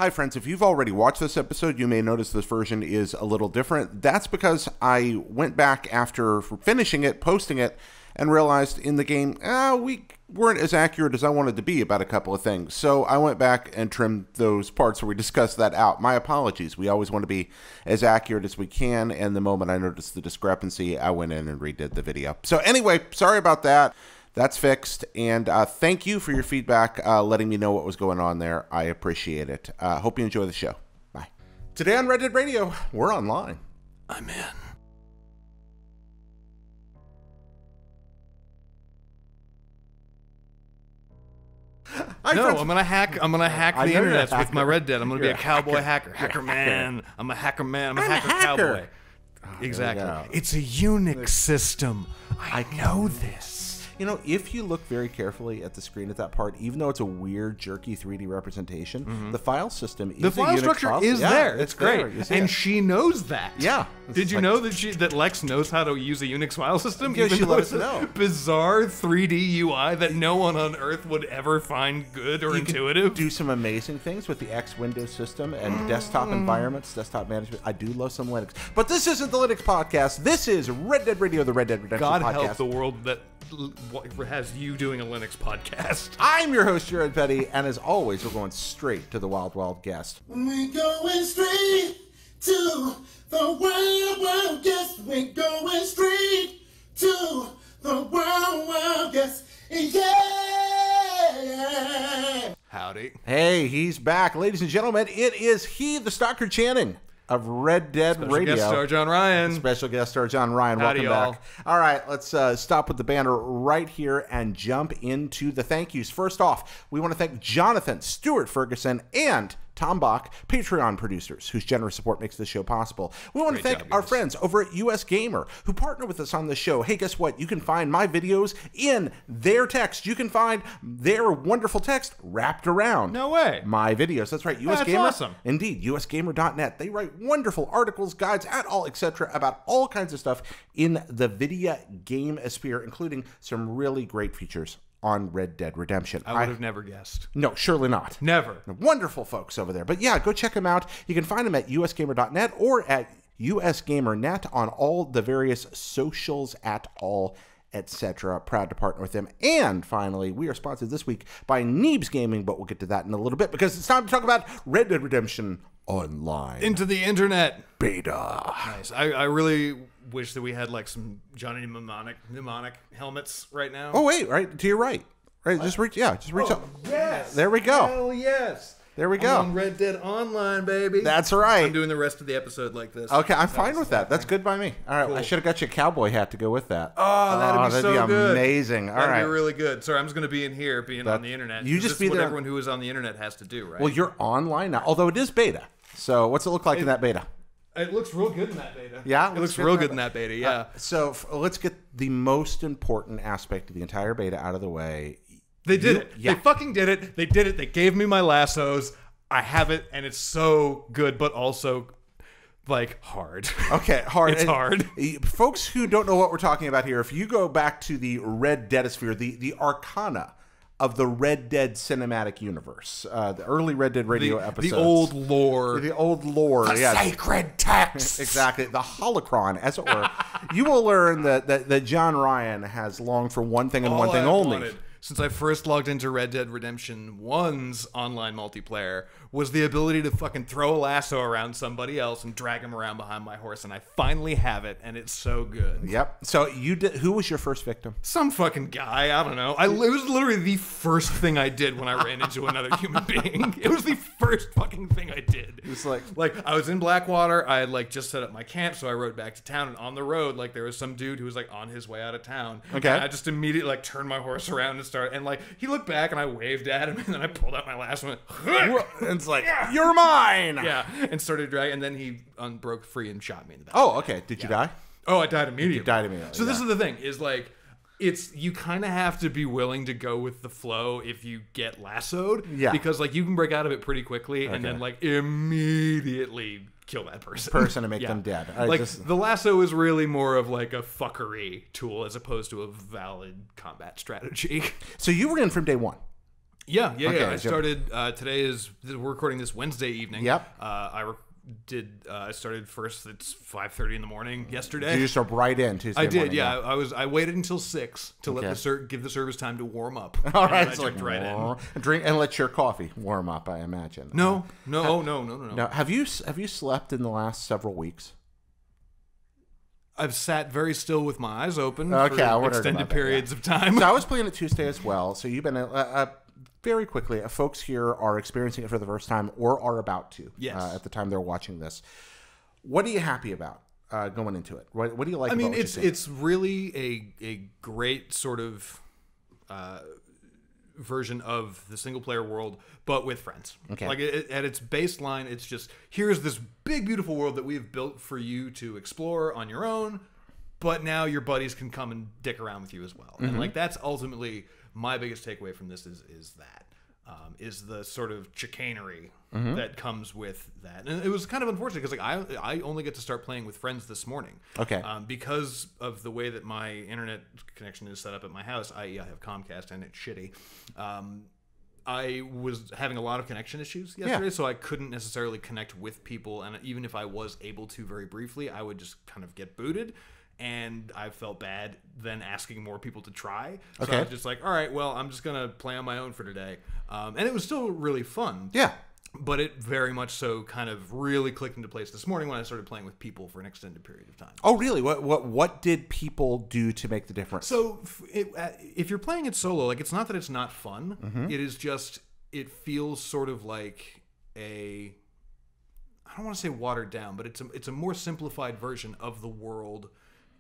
Hi friends, if you've already watched this episode, you may notice this version is a little different. That's because I went back after finishing it, posting it, and realized in the game, we weren't as accurate as I wanted to be about a couple of things. So I went back and trimmed those parts where we discussed that out. My apologies. We always want to be as accurate as we can, and the moment I noticed the discrepancy, I went in and redid the video. So anyway, sorry about that. That's fixed, and thank you for your feedback, letting me know what was going on there. I appreciate it. Hope you enjoy the show. Bye. Today on Red Dead Radio, we're online. I'm in. I'm gonna hack the internet with my Red Dead. I'm gonna be a cowboy hacker. Hacker man. I'm a hacker man. I'm a hacker cowboy. Exactly. It's a Unix system. I know this. You know, if you look very carefully at the screen at that part, even though it's a weird, jerky 3D representation, the file system is the file structure is there. It's great, and she knows that. Yeah. Did you know that Lex knows how to use a Unix file system? Yeah, she let us know. Bizarre 3D UI that no one on Earth would ever find good or intuitive. Do some amazing things with the X Windows system and desktop environments, desktop management. I do love some Linux, but this isn't the Linux podcast. This is Red Dead Radio, the Red Dead Redemption podcast. God help the world that has you doing a Linux podcast. I'm your host, Jared Petty, and as always, we're going straight to the Wild Wild Guest. We're going straight to the Wild Wild Guest. We're going straight to the Wild Wild Guest. Yeah! Howdy. Hey, he's back. Ladies and gentlemen, it is he, the Stalker Channing of Red Dead Radio. Special guest star John Ryan. Special guest star John Ryan. Howdy, welcome back. All right, let's stop with the banner right here and jump into the thank yous. First off, we want to thank Jonathan, Stuart Ferguson, and Tom Bach, Patreon producers, whose generous support makes this show possible. We want to thank our friends over at US Gamer, who partner with us on this show. Hey, guess what? You can find my videos in their text. You can find their wonderful text wrapped around No way. my videos. That's right. US That's Gamer. awesome. Indeed. USGamer.net. They write wonderful articles, guides, at all, etc. about all kinds of stuff in the video game sphere, including some really great features on Red Dead Redemption. I would have never guessed. No, surely not. Never. Wonderful folks over there. But yeah, go check them out. You can find them at usgamer.net or at usgamernet on all the various socials at all, etc. Proud to partner with them. And finally, we are sponsored this week by Neebs Gaming, but we'll get to that in a little bit because it's time to talk about Red Dead Redemption Online. Into the internet. Beta. Nice. I really wish that we had like some Johnny mnemonic helmets right now. Oh, wait, right to your right. Right, just reach up. Yes. There we go. Hell yes. There we go. I'm on Red Dead Online, baby. That's right. I'm doing the rest of the episode like this. Okay, I'm fine with that. That's good by me. All right, cool. I should have got you a cowboy hat to go with that. Oh, that'd be so good. Amazing. All right. That'd be really good. Sorry, I'm just going to be in here, being on the internet. You just be what there. Everyone who is on the internet has to do, right? Well, you're online now, although it is beta. So what's it look like in that beta? It looks real good in that beta. Yeah? It looks real good in that beta, yeah. So let's get the most important aspect of the entire beta out of the way. They did it. Yeah. They fucking did it. They did it. They gave me my lassos. I have it, and it's so good, but also, like, hard. Okay, hard. It's hard. Folks who don't know what we're talking about here, if you go back to the Red Deadosphere, the arcana of the Red Dead cinematic universe, the early Red Dead Radio episodes. The old lore. The old lore, the sacred text. Exactly, the holocron, as it were. You will learn that John Ryan has longed for one thing and one thing only. Since I first logged into Red Dead Redemption 1's online multiplayer, was the ability to fucking throw a lasso around somebody else and drag him around behind my horse, and I finally have it, and it's so good. Yep. So you did. Who was your first victim? Some fucking guy. I don't know. It was literally the first thing I did when I ran into another human being. It was the first fucking thing I did. It was like I was in Blackwater. I had like just set up my camp, so I rode back to town, and on the road, like there was some dude who was like on his way out of town. Okay. And I just immediately like turned my horse around and started, and like he looked back, and I waved at him, and then I pulled out my lasso and went, and it's like, you're mine. Yeah, and started dragging, and then he broke free and shot me in the back. Oh, okay. Did you die? Oh, I died immediately. You died immediately. So this is the thing: is like, you kind of have to be willing to go with the flow if you get lassoed. Yeah. Because like you can break out of it pretty quickly, and then like immediately kill that person and make them dead. The lasso is really more of like a fuckery tool as opposed to a valid combat strategy. So you were in from day one. Yeah. I started we're recording this Wednesday evening. Yep. I started first. It's 5:30 in the morning yesterday. You just jump right in Tuesday I did, morning, yeah. I waited until 6 to let give the service time to warm up. All right, I jumped right in. Drink and let your coffee warm up, I imagine. No. Now, have you slept in the last several weeks? I've sat very still with my eyes open for extended periods of time. So I was playing it Tuesday as well. So you've been very quickly, folks here are experiencing it for the first time or are about to. Yes. At the time they're watching this. What are you happy about going into it? What do you like? It's really a great sort of version of the single player world, but with friends. Okay. Like at its baseline, it's just here's this big beautiful world that we've built for you to explore on your own, but now your buddies can come and dick around with you as well. And like that's ultimately my biggest takeaway from this is the sort of chicanery that comes with that. And it was kind of unfortunate because like I only get to start playing with friends this morning. Okay. Because of the way that my internet connection is set up at my house, i.e. I have Comcast and it's shitty. I was having a lot of connection issues yesterday, so I couldn't necessarily connect with people. And even if I was able to very briefly, I would just kind of get booted. And I felt bad then asking more people to try. So I was just like, all right, well, I'm just going to play on my own for today. And it was still really fun. Yeah. But it very much so kind of really clicked into place this morning when I started playing with people for an extended period of time. Oh, really? What did people do to make the difference? So if you're playing it solo, like it's not that it's not fun. It is just, it feels sort of like I don't want to say watered down, but it's a more simplified version of the world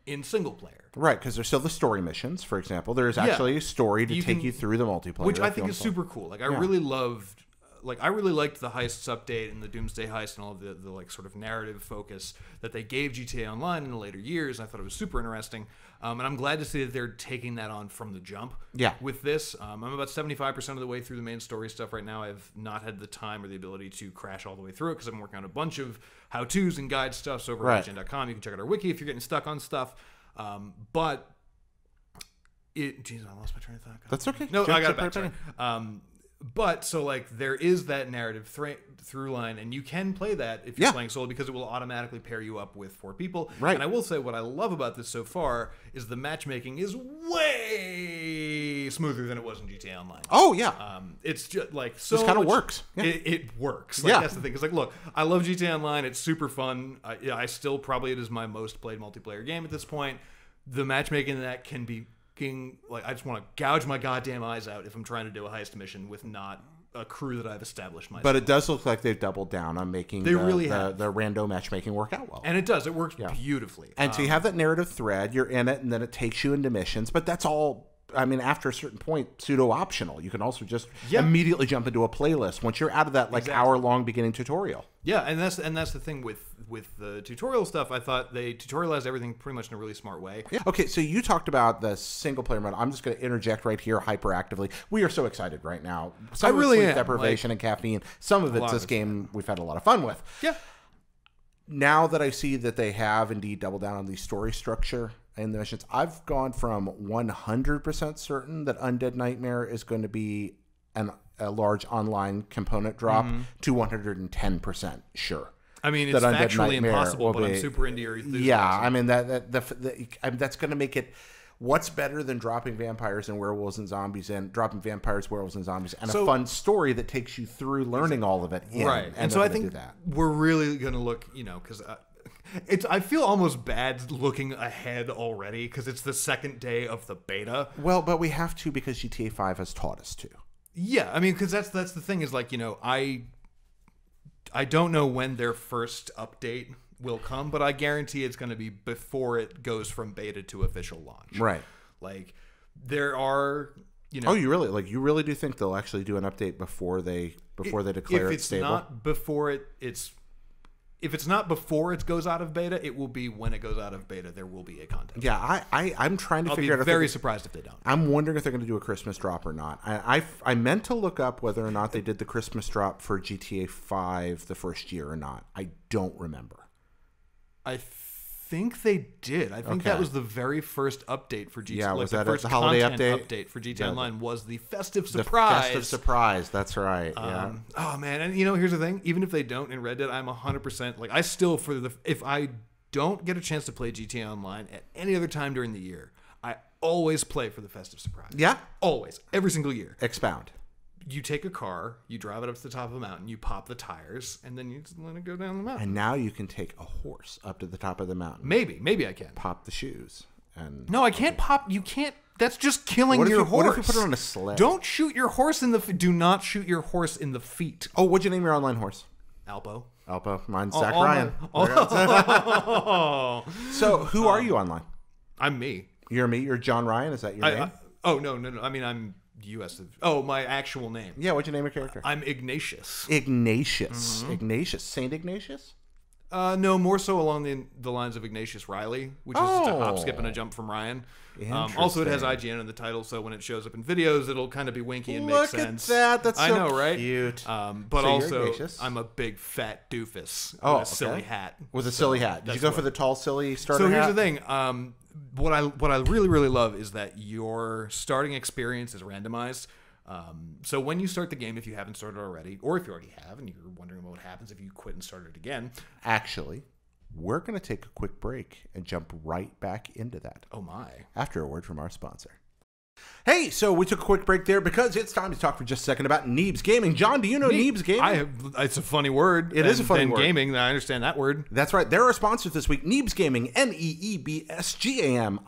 in single player. Right, because there's still the story missions, for example. There's actually a story to take you through the multiplayer. Which I think is super cool. Like I really liked the heists update and the Doomsday Heist and all of the like sort of narrative focus that they gave GTA Online in the later years. I thought it was super interesting. And I'm glad to see that they're taking that on from the jump with this. I'm about 75% of the way through the main story stuff right now. I've not had the time or the ability to crash all the way through it because I'm working on a bunch of how-tos and guide stuff over at IGN.com. You can check out our wiki if you're getting stuck on stuff. But I lost my train of thought. That's okay. No, I got it back. But so like there is that narrative through line, and you can play that if you're playing solo because it will automatically pair you up with 4 people. Right. And I will say what I love about this so far is the matchmaking is way smoother than it was in GTA Online. Oh yeah. It's just like so. It kind of works. Yeah. It works. Like, that's the thing. It's like, look, I love GTA Online. It's super fun. I still probably it is my most played multiplayer game at this point. The matchmaking in that can be. Like I just want to gouge my goddamn eyes out if I'm trying to do a heist mission with not a crew that I've established myself. But it does look like they've doubled down on making the rando matchmaking work out well. And it does. It works beautifully. And so you have that narrative thread, you're in it, and then it takes you into missions. But that's all, I mean, after a certain point, pseudo-optional. You can also just immediately jump into a playlist once you're out of that hour-long beginning tutorial. Yeah, and that's the thing with the tutorial stuff. I thought they tutorialized everything pretty much in a really smart way. Yeah. Okay, so you talked about the single-player mode. I'm just going to interject right here hyperactively. We are so excited right now. Some of sleep deprivation and caffeine. Some of it's this game we've had a lot of fun with. Yeah. Now that I see that they have indeed doubled down on the story structure in the missions, I've gone from 100% certain that Undead Nightmare is going to be a large online component drop to 110% sure. I mean, it's factually impossible, but I'm super into your enthusiasm. Yeah, I mean, that's going to make it... What's better than dropping vampires and werewolves and zombies and dropping vampires, werewolves, and zombies and a fun story that takes you through learning all of it? Right. And so I think we're really going to look, because... I feel almost bad looking ahead already because it's the second day of the beta. Well, but we have to because GTA 5 has taught us to. Yeah, I mean, because that's the thing is like, I don't know when their first update will come, but I guarantee it's going to be before it goes from beta to official launch. Right. Like there are, Oh, you really do think they'll actually do an update before they declare it stable? If it's not before it goes out of beta, it will be when it goes out of beta. There will be a content. Yeah, I'm trying to figure out. I'll be very surprised if they don't. I'm wondering if they're going to do a Christmas drop or not. I meant to look up whether or not they did the Christmas drop for GTA 5 the first year or not. I don't remember. I think they did. I think that was the very first update for GTA. Yeah, was the that first the holiday update for GTA Online was the Festive Surprise. The Festive Surprise, that's right. Yeah. Oh man, and here's the thing: even if they don't in Red Dead, I'm 100% like I still if I don't get a chance to play GTA Online at any other time during the year, I always play for the Festive Surprise. Yeah, always, every single year. Expound. You take a car, you drive it up to the top of a mountain, you pop the tires, and then you just let it go down the mountain. And now you can take a horse up to the top of the mountain. Maybe I can. Pop the shoes. And no, I can't pop. You can't. That's just killing your horse. What if you put it on a sled? Don't shoot your horse in the. Do not shoot your horse in the feet. Oh, what'd you name your online horse? Alpo. Mine's Zach Ryan. So, who are you online? I'm me. You're me. You're John Ryan. Is that your name? No. I mean, I'm U.S. My actual name. Yeah, what'd you name your character? I'm Ignatius. Ignatius. Saint Ignatius? No, more so along the lines of Ignatius Riley, which is just a hop, skip, and a jump from Ryan. Also, it has IGN in the title, so when it shows up in videos, it'll kind of be winky and make sense. Look at that. That's so right? cute. But so also, I'm a big fat doofus with a silly hat. With a silly hat. Did you go for the tall, silly starter hat? So here's the thing. What I really, really love is that your starting experience is randomized. So when you start the game, if you haven't started already, or if you already have and you're wondering what happens if you quit and start it again. Actually, we're going to take a quick break and jump right back into that. Oh my. After a word from our sponsor. Hey, so we took a quick break there because it's time to talk for just a second about Neebs Gaming. John, do you know Neebs Gaming? It's a funny word. It is a funny word. Gaming, I understand that word. That's right. They're our sponsors this week. Neebs Gaming, NEEBSGAMING.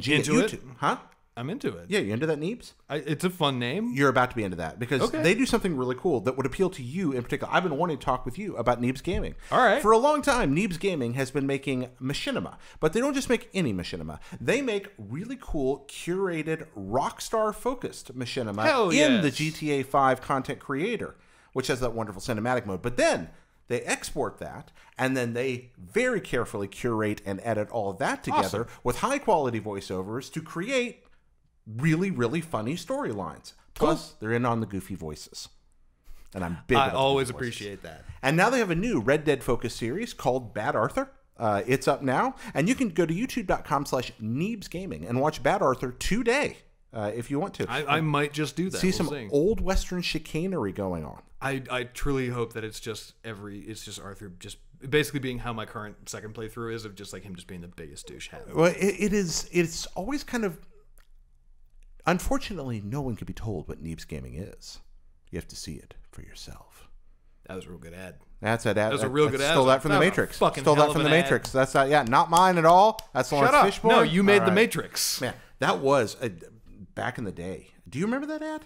Into it? Huh? I'm into it. Yeah, you into that, Neebs? It's a fun name. You're about to be into that because they do something really cool that would appeal to you in particular. I've been wanting to talk with you about Neebs Gaming. All right. For a long time, Neebs Gaming has been making machinima, but they don't just make any machinima. They make really cool, curated, Rockstar-focused machinima in the GTA 5 content creator, which has that wonderful cinematic mode. But then they export that, and then they very carefully curate and edit all of that together with high-quality voiceovers to create really, really funny storylines. Plus, they're in on the goofy voices. And I'm big on I always appreciate that. And now they have a new Red Dead focused series called Bad Arthur. It's up now. And you can go to youtube.com/NeebsGaming and watch Bad Arthur today if you want to. I might just do that. See some old Western chicanery going on. I truly hope that it's just Arthur just basically being how my current second playthrough is, of just like him just being the biggest douche hat. Well, it's always kind of... Unfortunately, no one can be told what Neebs Gaming is. You have to see it for yourself. That was a real good ad. That's an ad. That was a real good ad. Stole that from the Matrix. Stole that from the Matrix. Ad. That's not mine at all. That's Lawrence Fishburne. No, you made the Matrix. Man, that was back in the day. Do you remember that ad?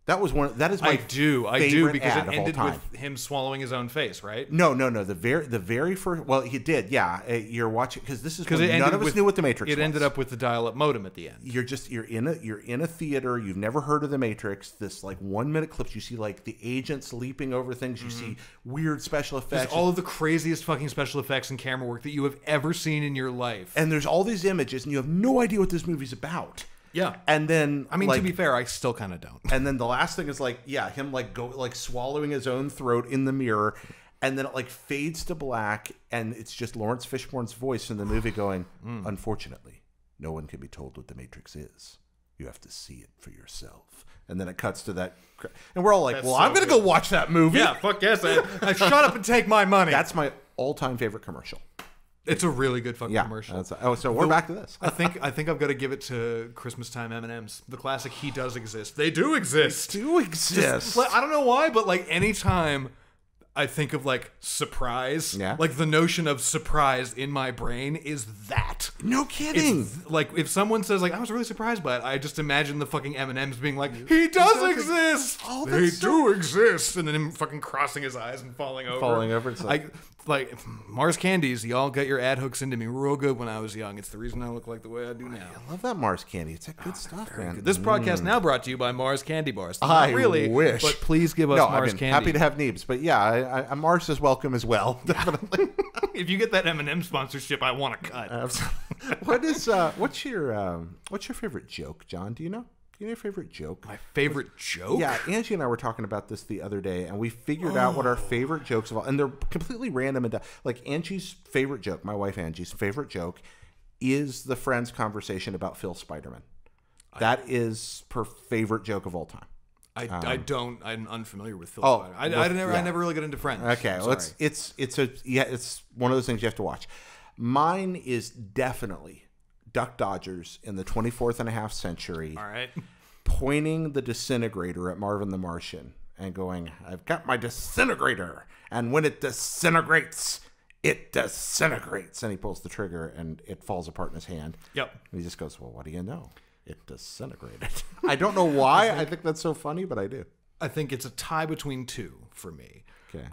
That was one. That is my I do because it ended with him swallowing his own face, right? No. The very first. Well, he did. Yeah, you're watching because this is when none of us knew what the Matrix was. It ended up with the dial-up modem at the end. You're in a theater. You've never heard of the Matrix. This like 1 minute clips. You see like the agents leaping over things. You see weird special effects. There's all of the craziest fucking special effects and camera work that you have ever seen in your life. And there's all these images, and you have no idea what this movie's about. Yeah, and then I mean, to be fair, I still kind of don't. And then the last thing is him swallowing his own throat in the mirror, and then it fades to black, and it's just Lawrence Fishburne's voice in the movie going, "Unfortunately, no one can be told what the Matrix is. You have to see it for yourself." And then it cuts to that, and we're all like, "Well, I'm gonna go watch that movie." Yeah, fuck yes, I shut up and take my money. That's my all-time favorite commercial. It's a really good fucking commercial. So we're back to this. I think I've got to give it to Christmas time M&Ms. The classic "He Does Exist." They do exist. They do exist. I don't know why, but anytime I think of surprise, the notion of surprise in my brain is that. No kidding. It's, if someone says I was really surprised by it, I just imagine the fucking M&Ms being like, "He does exist. Oh, they do exist," and then him fucking crossing his eyes and falling over. It's Mars candies, y'all got your ad hooks into me real good when I was young. It's the reason I look like the way I do now. I love that Mars candy. It's good stuff, man. Good. This podcast now brought to you by Mars Candy Bars. I really wish, but please give us Mars candy. Happy to have Neebs, but yeah, Mars is welcome as well. Definitely. If you get that M&M sponsorship, I want to cut. What's your favorite joke, John? Do you know? you know your favorite joke? My favorite joke? Yeah, Angie and I were talking about this the other day, and we figured out what our favorite jokes of all, and they're completely random. And like Angie's favorite joke, my wife Angie's favorite joke, is the Friends conversation about Phil Spiderman. That is her favorite joke of all time. I'm unfamiliar with Phil Spiderman. I never really got into Friends. Okay, well, it's one of those things you have to watch. Mine is definitely Duck Dodgers in the 24th and a half century. All right. Pointing the disintegrator at Marvin the Martian and going, I've got my disintegrator. And when it disintegrates, it disintegrates. And he pulls the trigger and it falls apart in his hand. Yep. And he just goes, well, what do you know? It disintegrated. I don't know why I think that's so funny, but I do. I think it's a tie between two for me. Okay.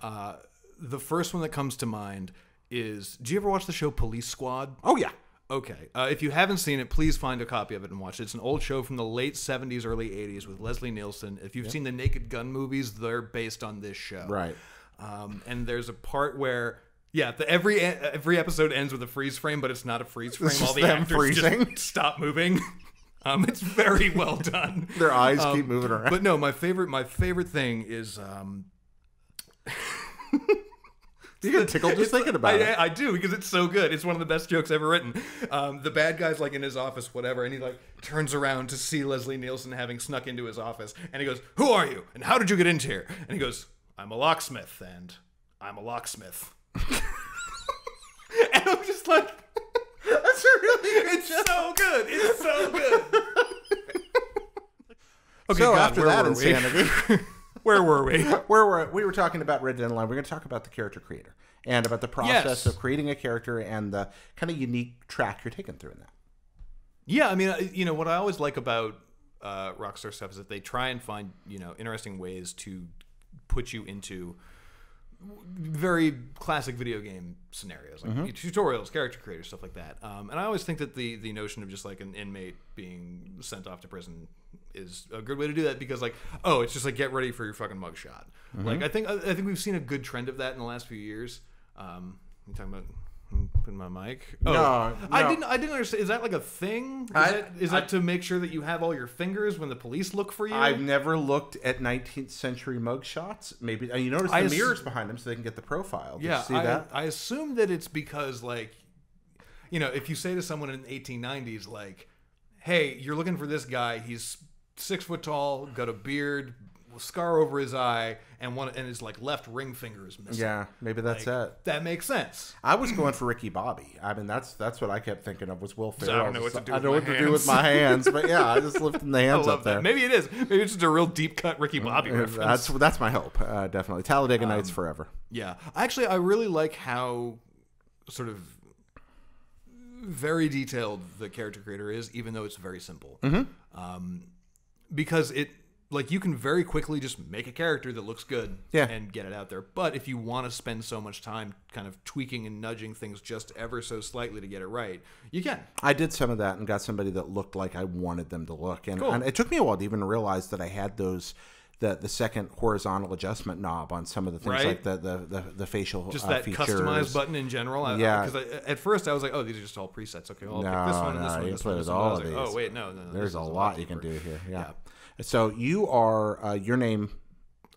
The first one that comes to mind is, do you ever watch the show Police Squad? Oh, yeah. Okay. If you haven't seen it, please find a copy of it and watch it. It's an old show from the late 70s, early 80s with Leslie Nielsen. If you've seen the Naked Gun movies, they're based on this show. Right. And there's a part where, every episode ends with a freeze frame, but it's not a freeze frame. All the actors just stop moving. It's very well done. Their eyes keep moving around. But no, my favorite thing is... You get tickled just thinking about it. I do, because it's so good. It's one of the best jokes ever written. The bad guy's like in his office, whatever, and he like turns around to see Leslie Nielsen having snuck into his office, and he goes, "Who are you? And how did you get into here?" And he goes, "I'm a locksmith, and I'm a locksmith." And I'm just like, that's a really good joke. So good. It's so good. Okay, so after that insanity... Where were we? We were talking about Red Dead Online. We're going to talk about the character creator and about the process of creating a character and the kind of unique track you're taking through in that. Yeah, I mean, what I always like about Rockstar stuff is that they try and find, interesting ways to put you into very classic video game scenarios, like tutorials, character creators, stuff like that. And I always think that the notion of just like an inmate being sent off to prison is a good way to do that, because like, oh, it's just like, get ready for your fucking mugshot. Like I think we've seen a good trend of that in the last few years. You talking about putting my mic? Oh, no. I didn't understand. Is that like a thing? Is that to make sure that you have all your fingers when the police look for you? I've never looked at 19th century mugshots. Maybe you notice the mirrors behind them so they can get the profile. Did you see that? I assume that it's because, like, if you say to someone in the 1890s, like, hey, you're looking for this guy, he's 6 foot tall, got a beard, scar over his eye, and his like left ring finger is missing. Yeah, maybe that's it. That makes sense. I was going for Ricky Bobby. I mean, that's what I kept thinking of was Will Ferrell. I don't know what to do with my hands, but yeah, I just lifting the hands up there. Maybe it is. Maybe it's just a real deep cut Ricky Bobby reference. That's my hope. Definitely Talladega Nights forever. Yeah, actually, I really like how sort of very detailed the character creator is, even though it's very simple. Because you can very quickly just make a character that looks good and get it out there. But if you want to spend so much time kind of tweaking and nudging things just ever so slightly to get it right, you can. I did some of that and got somebody that looked like I wanted them to look. And it took me a while to even realize that I had the second horizontal adjustment knob on some of the things, like the facial just that features. Customized button in general. Because at first I was like, oh, these are just all presets. Okay, well, I'll pick this one and this one. You play with all of these. Oh wait, no. There's a lot you can do here. Yeah. So you are your name.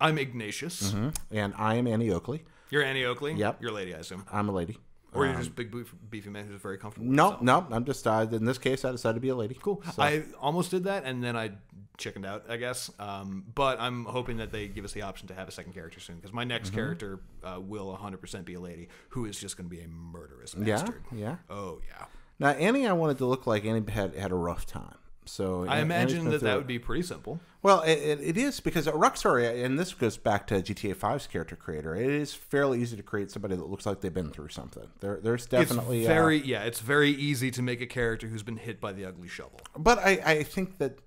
I'm Ignatius, and I am Annie Oakley. You're Annie Oakley. Yep. You're a lady, I assume. I'm a lady. Or you're just a big beefy man who's very comfortable. No. I'm just in this case I decided to be a lady. Cool. So. I almost did that, and then I chickened out, I guess. But I'm hoping that they give us the option to have a second character soon, because my next character will 100% be a lady who is just going to be a murderous bastard. Yeah. Oh yeah. Now Annie, I wanted to look like Annie had a rough time. So I imagine that would be pretty simple. Well, it is, because Rockstar, and this goes back to GTA 5's character creator, it is fairly easy to create somebody that looks like they've been through something. There's definitely... It's very easy to make a character who's been hit by the ugly shovel. But I think that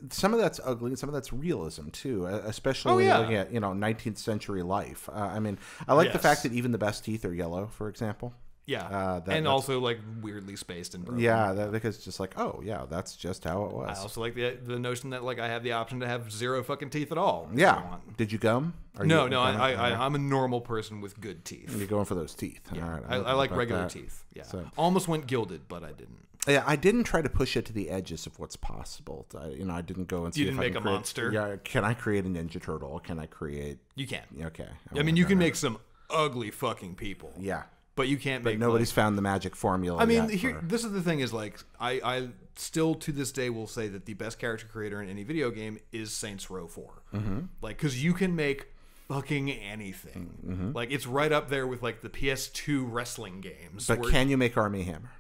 some of that's ugly and some of that's realism too, especially looking at 19th century life. I mean, I like the fact that even the best teeth are yellow, for example. Yeah, and also like weirdly spaced and broken. Yeah, because it's just like, oh yeah, that's just how it was. I also like the notion that like I have the option to have 0 fucking teeth at all. Yeah. Did you gum? No, I'm a normal person with good teeth. And you're going for those teeth. Yeah. All right, I like regular teeth. Yeah. So. Almost went gilded, but I didn't. Yeah, I didn't try to push it to the edges of what's possible. I didn't go and see. You didn't make a monster. Yeah, can I create a Ninja Turtle? Can I create? You can. Okay. I mean, you can make some ugly fucking people. Yeah. But you can't make. But nobody's found the magic formula. I mean, this is the thing: is like I still to this day will say that the best character creator in any video game is Saints Row 4. Mm-hmm. Like, because you can make fucking anything. Mm-hmm. Like, it's right up there with like the PS2 wrestling games. But can you make Army Hammer?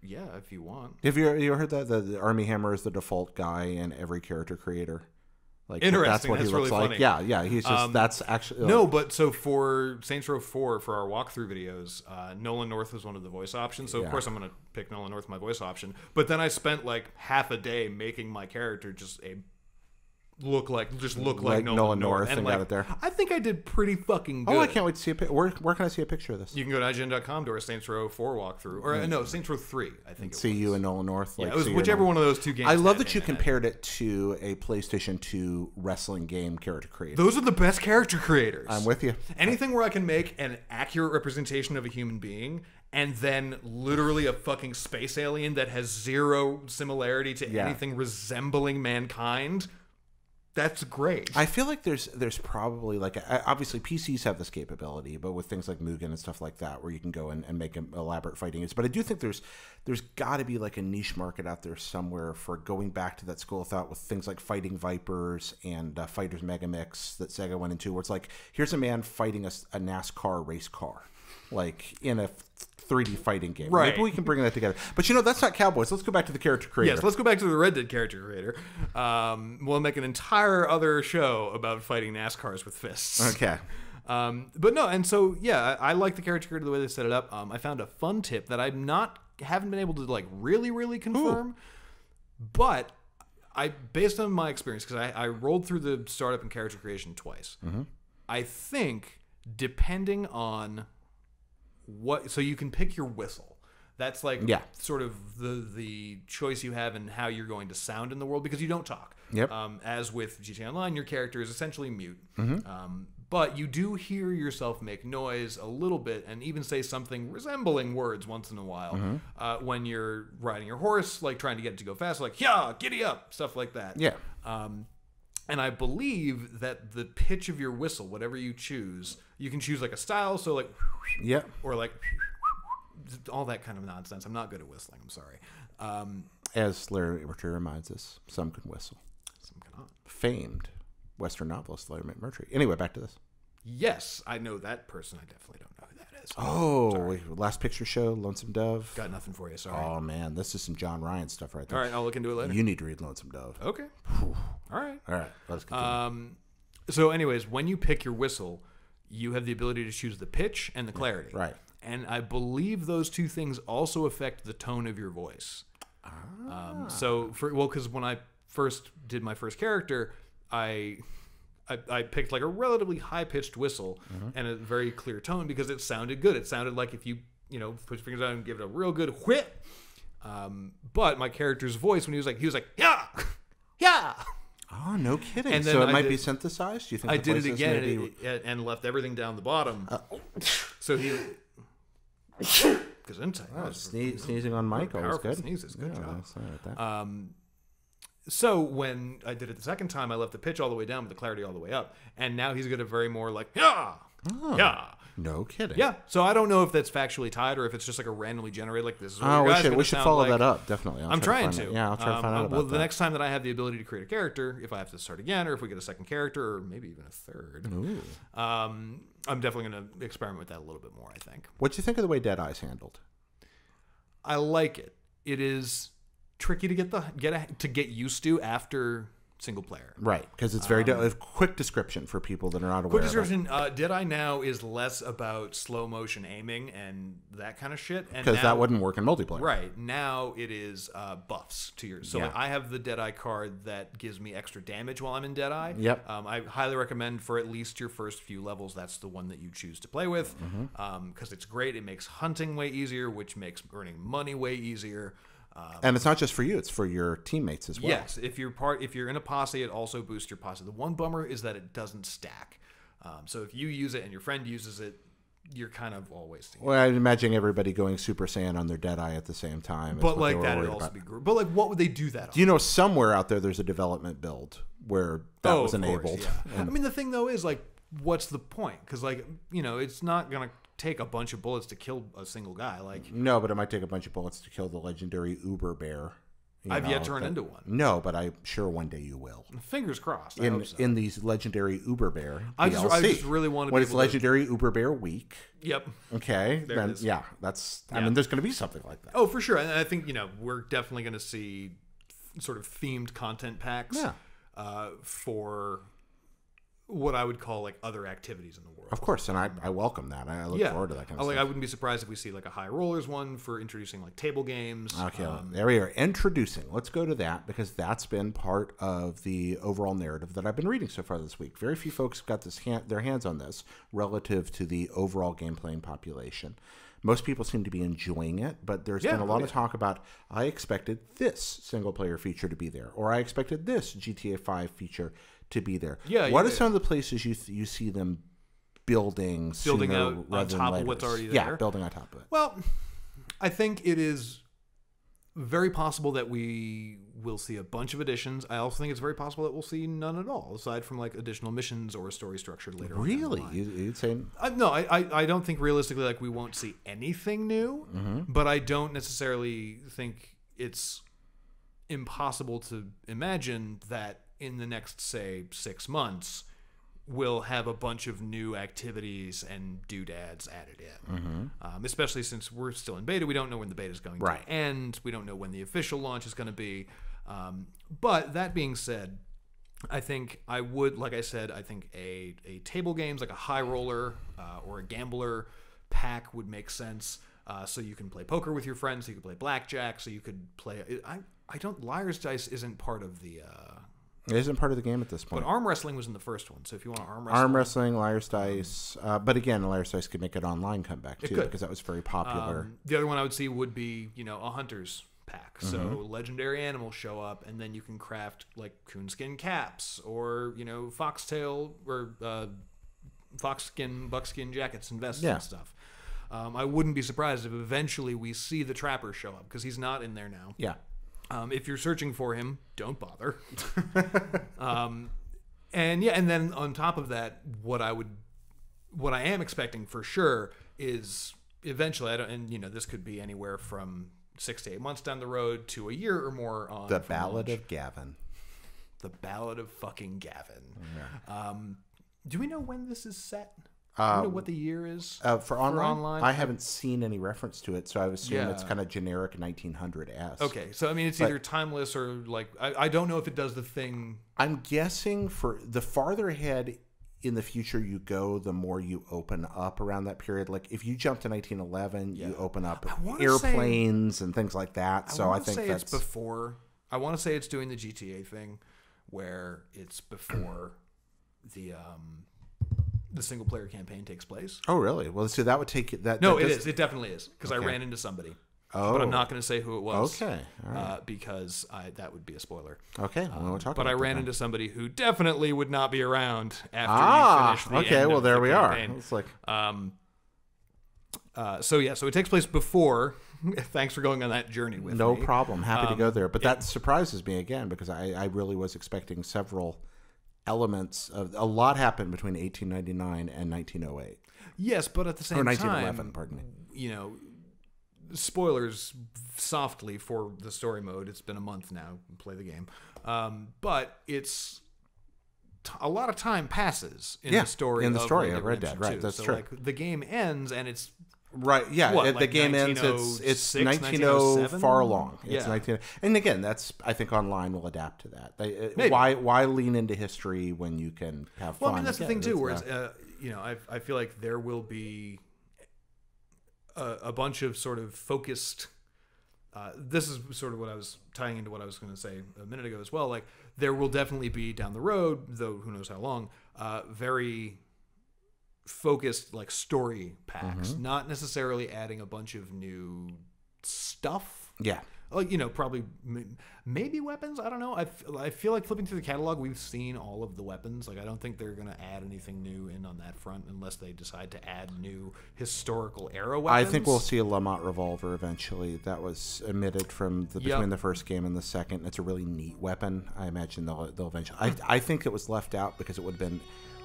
Yeah, if you want. Have you heard that the Army Hammer is the default guy in every character creator? Like, interesting. That's what he looks really like. Funny. Yeah. He's just that's actually no. But so for Saints Row 4, for our walkthrough videos, Nolan North was one of the voice options. So of course I'm going to pick Nolan North, my voice option. But then I spent like half a day making my character just look like Nolan North and got it there. I think I did pretty fucking good. Oh, I can't wait to see a picture. Where can I see a picture of this? You can go to IGN.com to our Saints Row 4 walkthrough. Or no, Saints Row 3, I think see you and Nolan North. Like, yeah, it was whichever one of those two games. I love that you compared it to a PlayStation 2 wrestling game character creator. Those are the best character creators. I'm with you. Anything where I can make an accurate representation of a human being and then literally a fucking space alien that has zero similarity to anything resembling mankind. That's great. I feel like there's probably like obviously PCs have this capability, but with things like Mugen and stuff like that, where you can go and make elaborate fighting games. But I do think there's got to be like a niche market out there somewhere for going back to that school of thought with things like Fighting Vipers and Fighters Megamix that Sega went into, where it's like, here's a man fighting a NASCAR race car, like in a 3D fighting game. Right. Maybe we can bring that together. But that's not Cowboys. Let's go back to the character creator. Yes, let's go back to the Red Dead character creator. We'll make an entire other show about fighting NASCARs with fists. Okay. But no, and so yeah, I like the character creator the way they set it up. I found a fun tip that haven't been able to like really confirm. Ooh. But based on my experience, because I rolled through the startup and character creation twice. Mm-hmm. I think depending on so you can pick your whistle. That's like sort of the choice you have in how you're going to sound in the world, because you don't talk. Yep. As with GTA Online, your character is essentially mute. Mm-hmm. But you do hear yourself make noise a little bit and even say something resembling words once in a while. Mm-hmm. When you're riding your horse, like trying to get it to go fast, like, yeah, giddy up, stuff like that. Yeah. And I believe that the pitch of your whistle, whatever you choose, you can choose like a style. So like, or like all that kind of nonsense. I'm not good at whistling. I'm sorry. As Larry McMurtry reminds us, some can whistle. Some cannot. Famed Western novelist Larry McMurtry. Anyway, back to this. Yes, I know that person. I definitely don't know who that is. Oh, Last Picture Show, Lonesome Dove. Got nothing for you, sorry. Oh, man, this is some John Ryan stuff right there. All right, I'll look into it later. You need to read Lonesome Dove. Okay. Whew. All right, let's continue. So anyways, when you pick your whistle, you have the ability to choose the pitch and the clarity. Right. And I believe those two things also affect the tone of your voice. Because when I first did my first character, I picked like a relatively high-pitched whistle and a very clear tone because it sounded good. It sounded like if you put your fingers out and give it a real good whip. But my character's voice, when he was like, yeah, yeah. Oh, no kidding. And so it might be synthesized? Do you think I did it again and left everything down the bottom. So he... Sneezing on mic, always good. Sneezes, good job. Sorry about that. So when I did it the second time, I left the pitch all the way down with the clarity all the way up. And now he's going to very more like, yeah, yeah. No kidding. Yeah. So I don't know if that's factually tied or if it's just like a randomly generated, like this is what we should follow that up, definitely. I'm trying to. Yeah, I'll try to find out about that. The next time that I have the ability to create a character, if I have to start again or if we get a second character or maybe even a third, I'm definitely going to experiment with that a little bit more, I think. What do you think of the way Deadeye's handled? I like it. It is tricky to get used to after single player, right? Because it's very quick description for people that are not aware. Quick description. Deadeye now is less about slow motion aiming and that kind of shit, because that wouldn't work in multiplayer. Right now, it is buffs to your. So like, I have the Deadeye card that gives me extra damage while I'm in Deadeye. Yep. I highly recommend for at least your first few levels. That's the one that you choose to play with, because it's great. It makes hunting way easier, which makes earning money way easier. And it's not just for you; it's for your teammates as well. Yes, if you're in a posse, it also boosts your posse. The one bummer is that it doesn't stack. So if you use it and your friend uses it, you're kind of all wasting. Well, I'm imagining everybody going Super Saiyan on their Deadeye at the same time. But like that would also be group. But like, what would they do that on? Do you know somewhere out there's a development build where that was enabled? Course, yeah. I mean, the thing though is like, what's the point? Because like, it's not gonna take a bunch of bullets to kill a single guy. Like, no, but it might take a bunch of bullets to kill the legendary Uber Bear. I've yet to run into one. No, but I'm sure one day you will. Fingers crossed. In these legendary Uber Bear I just really want to. When it's legendary Uber Bear week. Yep. Okay. Then that's. I mean, there's going to be something like that. Oh, for sure. And I think we're definitely going to see sort of themed content packs. For what I would call like other activities in the world. Of course, and I welcome that. I look forward to that kind of stuff. I wouldn't be surprised if we see like a High Rollers one for introducing like table games. Okay, there we are. Introducing. Let's go to that because that's been part of the overall narrative that I've been reading so far this week. Very few folks have got their hands on this relative to the overall game playing population. Most people seem to be enjoying it, but there's been a lot of talk about, I expected this single-player feature to be there, or I expected this GTA 5 feature to be there. What are some of the places you see them building out on top of what's already there? Yeah, building on top of it. Well, I think it is very possible that we will see a bunch of additions. I also think it's very possible that we'll see none at all, aside from like additional missions or a story structure later on. Really? You'd say? No, I don't think realistically like we won't see anything new, but I don't necessarily think it's impossible to imagine that in the next, say, 6 months, we'll have a bunch of new activities and doodads added in. Especially since we're still in beta. We don't know when the beta is going to end. We don't know when the official launch is going to be. But that being said, I think I would, like I said, I think a table games, like a High Roller or a Gambler pack would make sense. So you can play poker with your friends, so you can play blackjack, so you could play... I don't... Liar's Dice isn't part of the... It isn't part of the game at this point. But arm wrestling was in the first one, so if you want to arm wrestling, Liar's Dice, but again, Liar's Dice could make an online comeback too, because that was very popular. The other one I would see would be, a hunter's pack. So legendary animals show up, and then you can craft like coonskin caps or foxtail or foxskin, buckskin jackets and vests and stuff. I wouldn't be surprised if eventually we see the Trapper show up because he's not in there now. Yeah. If you're searching for him, don't bother. And then on top of that, what I am expecting for sure is eventually, this could be anywhere from 6 to 8 months down the road to a year or more on the Ballad of Gavin. The Ballad of fucking Gavin. Yeah. Do we know when this is set? Do you know what the year is for online? I haven't seen any reference to it, so I would assume it's kind of generic 1900-esque. Okay, so I mean, it's either timeless or like I don't know if it does the thing. I'm guessing for the farther ahead in the future you go, the more you open up around that period. Like if you jump to 1911, you open up airplanes and things like that. So I think that's it's before. I want to say it's doing the GTA thing, where it's before the single player campaign takes place. Oh, really? Well, so that would take that. No, it is. It definitely is because I ran into somebody. Oh, but I'm not going to say who it was. Okay, all right. Because that would be a spoiler. Okay, well, we'll talk. But about I ran into somebody who definitely would not be around after you finish the end well, of there the we campaign. are. It's like, so it takes place before. Thanks for going on that journey with me. No problem. Happy to go there. But that surprises me again because I really was expecting several elements of a lot happened between 1899 and 1908. Yes, but at the same time, 1911, pardon me. Spoilers softly for the story mode. It's been a month now. Play the game, but it's a lot of time passes in the story. In the story of Red Dead, right? That's true. Like the game ends and it's. Right, yeah. The game ends. It's 1900 far along. It's 19. And again, that's I think online will adapt to that. Why lean into history when you can have fun? Well, I mean that's the thing too. Where I feel like there will be a bunch of sort of focused. This is sort of what I was tying into what I was going to say a minute ago as well. Like there will definitely be down the road, though who knows how long, very focused like story packs, not necessarily adding a bunch of new stuff. Yeah. Like, probably maybe weapons. I don't know. I feel like flipping through the catalog, we've seen all of the weapons. Like, I don't think they're going to add anything new in on that front unless they decide to add new historical era weapons. I think we'll see a Lamont revolver eventually. That was omitted from between the first game and the second. It's a really neat weapon. I imagine they'll eventually. I think it was left out because it would have been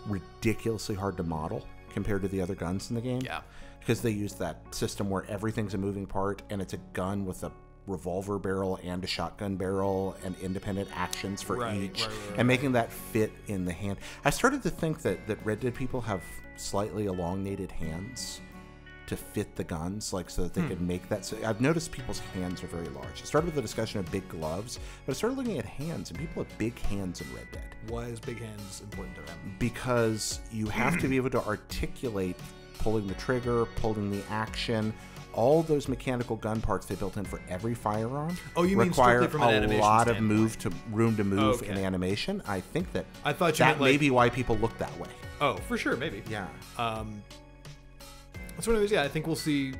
ridiculously hard to model compared to the other guns in the game. Yeah. Because they use that system where everything's a moving part and it's a gun with a revolver barrel and a shotgun barrel and independent actions for each, and making that fit in the hand. I started to think that Red Dead people have slightly elongated hands to fit the guns, like so that they could make that. So I've noticed people's hands are very large. I started with a discussion of big gloves, but I started looking at hands, and people have big hands in Red Dead. Why is big hands important to them? Because you have to be able to articulate pulling the trigger, pulling the action. All those mechanical gun parts they built in for every firearm require from an a lot of room to move in animation. I think that may be why people look that way. Oh, for sure, maybe. Yeah. So anyways, I think we'll see,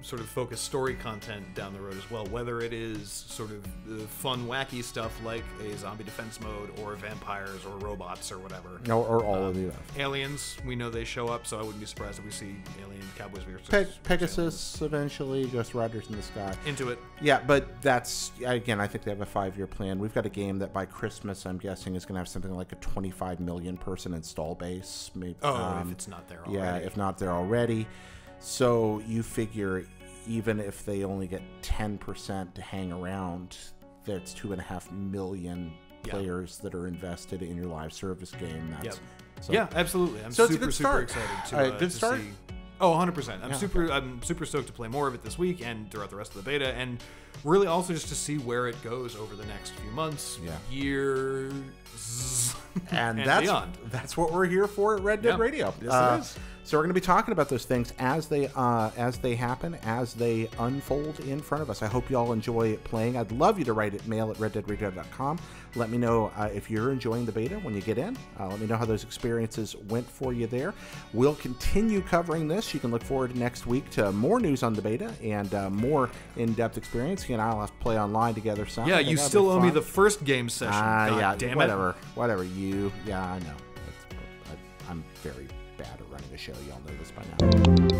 sort of focused story content down the road as well, whether it is sort of fun, wacky stuff like a zombie defense mode or vampires or robots or whatever. Or all of the above. Aliens, we know they show up, so I wouldn't be surprised if we see Alien Cowboys versus Pegasus eventually, Ghost Riders in the Sky. Into it. Yeah, but that's, again, I think they have a 5-year plan. We've got a game that by Christmas, I'm guessing, is going to have something like a 25 million person install base. Maybe, if it's not there already. Yeah, if not there already. So you figure even if they only get 10% to hang around, that's 2.5 million players that are invested in your live service game. Yeah, absolutely. I'm super excited to start. See. Oh, 100%. I'm super stoked to play more of it this week and throughout the rest of the beta, and really also just to see where it goes over the next few months, years, and beyond. That's what we're here for at Red Dead Radio. Yes, it is. So we're going to be talking about those things as they happen, as they unfold in front of us. I hope you all enjoy playing. I'd love you to write at mail@reddeadradio.com. Let me know if you're enjoying the beta when you get in. Let me know how those experiences went for you there. We'll continue covering this. You can look forward next week to more news on the beta and more in-depth experience. You and I'll have to play online together some. Yeah, you still owe me the first game session. Damn whatever. I know. I'm very bad at running a show. Y'all know this by now.